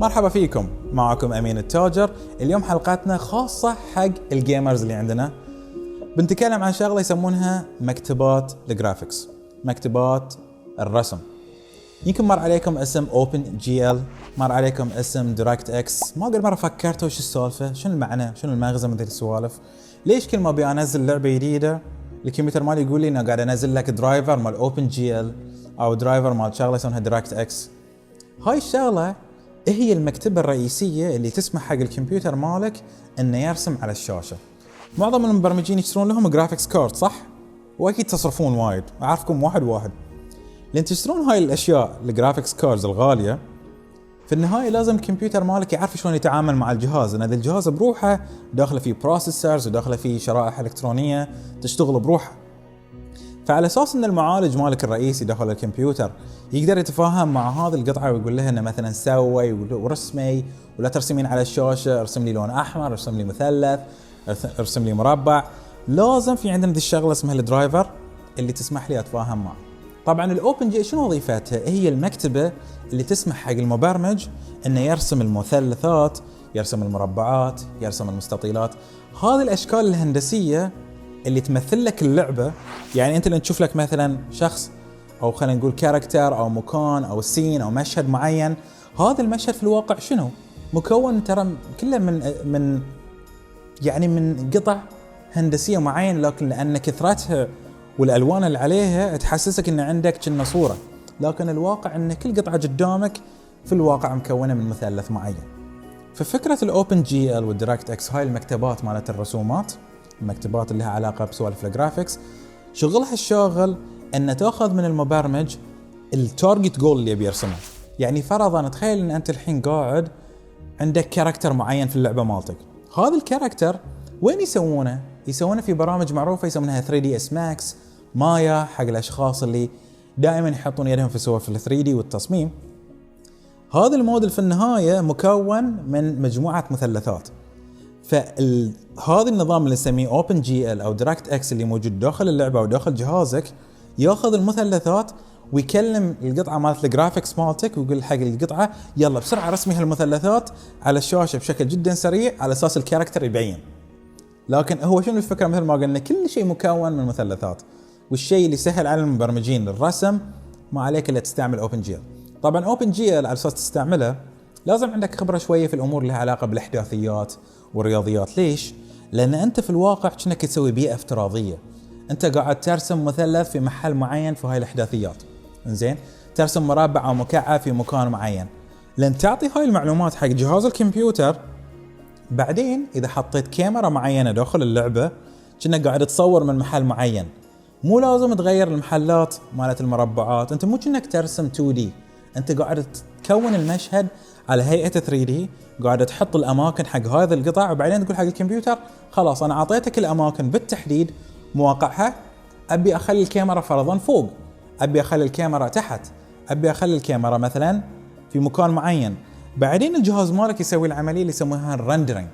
مرحبا فيكم، معكم أمين التاجر. اليوم حلقتنا خاصة حق الجيمرز اللي عندنا. بنتكلم عن شغلة يسمونها مكتبات الجرافيكس، مكتبات الرسم. يمكن مر عليكم اسم OpenGL، مر عليكم اسم DirectX. ما قد مرة فكرتوا وش السالفة، شنو المعنى، شنو المغزى من ذي السوالف. ليش كل ما ابي انزل لعبة جديدة الكمبيوتر مالي يقول لي انه قاعد انزل لك درايفر مال OpenGL او درايفر مال شغلة يسمونها DirectX. هاي الشغلة هي المكتبة الرئيسية اللي تسمح حق الكمبيوتر مالك انه يرسم على الشاشة. معظم المبرمجين يشترون لهم جرافيكس كارد، صح؟ واكيد تصرفون وايد، اعرفكم واحد. لين تشترون هاي الاشياء الجرافيكس كاردز الغالية، في النهاية لازم الكمبيوتر مالك يعرف شلون يتعامل مع الجهاز، لان هذا الجهاز بروحه داخله فيه بروسيسورز وداخله فيه شرائح الكترونية تشتغل بروحه. فعلى اساس ان المعالج مالك الرئيسي داخل الكمبيوتر يقدر يتفاهم مع هذه القطعه ويقول لها انه مثلا سوي ورسمي، ولا ترسمين على الشاشه ارسم لي لون احمر، ارسم لي مثلث، ارسم لي مربع، لازم في عندنا دي الشغله اسمها الدرايفر اللي تسمح لي اتفاهم معه. طبعا الاوبن جي شنو وظيفتها؟ هي المكتبه اللي تسمح حق المبرمج انه يرسم المثلثات، يرسم المربعات، يرسم المستطيلات، هذه الاشكال الهندسيه اللي تمثل لك اللعبة. يعني انت لما تشوف لك مثلا شخص او خلينا نقول كاركتر او مكان او سين او مشهد معين، هذا المشهد في الواقع شنو؟ مكون ترى كله من قطع هندسية معين، لكن لان كثرتها والالوان اللي عليها تحسسك ان عندك كنا صورة، لكن الواقع ان كل قطعة قدامك في الواقع مكونة من مثلث معين. ففكرة الاوبن جي ال والدايركت اكس، هاي المكتبات مالت الرسومات، المكتبات اللي لها علاقة بسوالف الجرافيكس، شغلها الشاغل ان تاخذ من المبرمج التارجت جول اللي يبي يرسمه. يعني فرضا تخيل ان انت الحين قاعد عندك كاركتر معين في اللعبة مالتك، هذا الكاركتر وين يسوونه؟ يسوونه في برامج معروفة يسمونها 3ds Max، مايا، حق الاشخاص اللي دائما يحطون يدهم في سوالف ال 3D والتصميم. هذا الموديل في النهاية مكون من مجموعة مثلثات. فهذا النظام اللي نسميه اوبن جي ال او دايركت اكس اللي موجود داخل اللعبه او داخل جهازك، ياخذ المثلثات ويكلم القطعه مالت الجرافيكس مالتك ويقول حق القطعه يلا بسرعه رسمي هالمثلثات على الشاشه بشكل جدا سريع على اساس الكاركتر يبين. لكن هو شنو الفكره؟ مثل ما قلنا كل شيء مكون من مثلثات، والشيء اللي سهل على المبرمجين الرسم ما عليك الا تستعمل اوبن جي ال. طبعا اوبن جي ال على اساس تستعمله لازم عندك خبره شويه في الامور اللي لها علاقه بالاحداثيات والرياضيات. ليش؟ لان انت في الواقع كأنك تسوي بيئه افتراضيه، انت قاعد ترسم مثلث في محل معين في هاي الاحداثيات، انزين، ترسم مربع او مكعب في مكان معين. لان تعطي هاي المعلومات حق جهاز الكمبيوتر، بعدين اذا حطيت كاميرا معينه داخل اللعبه كأنك قاعد تصور من محل معين، مو لازم تغير المحلات مالت المربعات، انت مو كأنك ترسم 2D، انت قاعد تكون المشهد على هيئة 3D، قاعد تحط الأماكن حق هذا القطع، وبعدين تقول حق الكمبيوتر خلاص أنا أعطيتك الأماكن بالتحديد مواقعها، أبي أخلي الكاميرا فرضاً فوق، أبي أخلي الكاميرا تحت، أبي أخلي الكاميرا مثلاً في مكان معين. بعدين الجهاز مالك يسوي العملية اللي يسموها الرندرينج،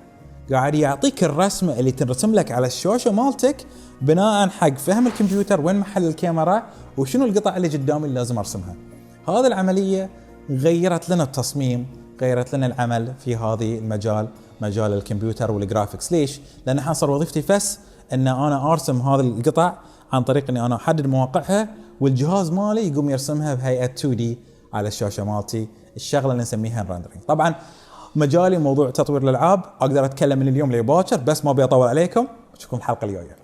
قاعد يعطيك الرسمة اللي ترسم لك على الشاشة مالتك بناء حق فهم الكمبيوتر وين محل الكاميرا وشنو القطع اللي قدامي اللي لازم أرسمها. هذه العملية غيرت لنا التصميم، غيرت لنا العمل في هذه المجال، مجال الكمبيوتر والجرافيكس. ليش؟ لأن حصل وظيفتي بس أن أنا أرسم هذه القطع عن طريق أني أنا أحدد مواقعها، والجهاز مالي يقوم يرسمها بهيئة 2D على الشاشة مالتي، الشغلة اللي نسميها الرندرينج. طبعا مجالي موضوع تطوير الألعاب، أقدر أتكلم من اليوم لباكر، بس ما أبي أطول عليكم، أشوفكم الحلقة الجاية.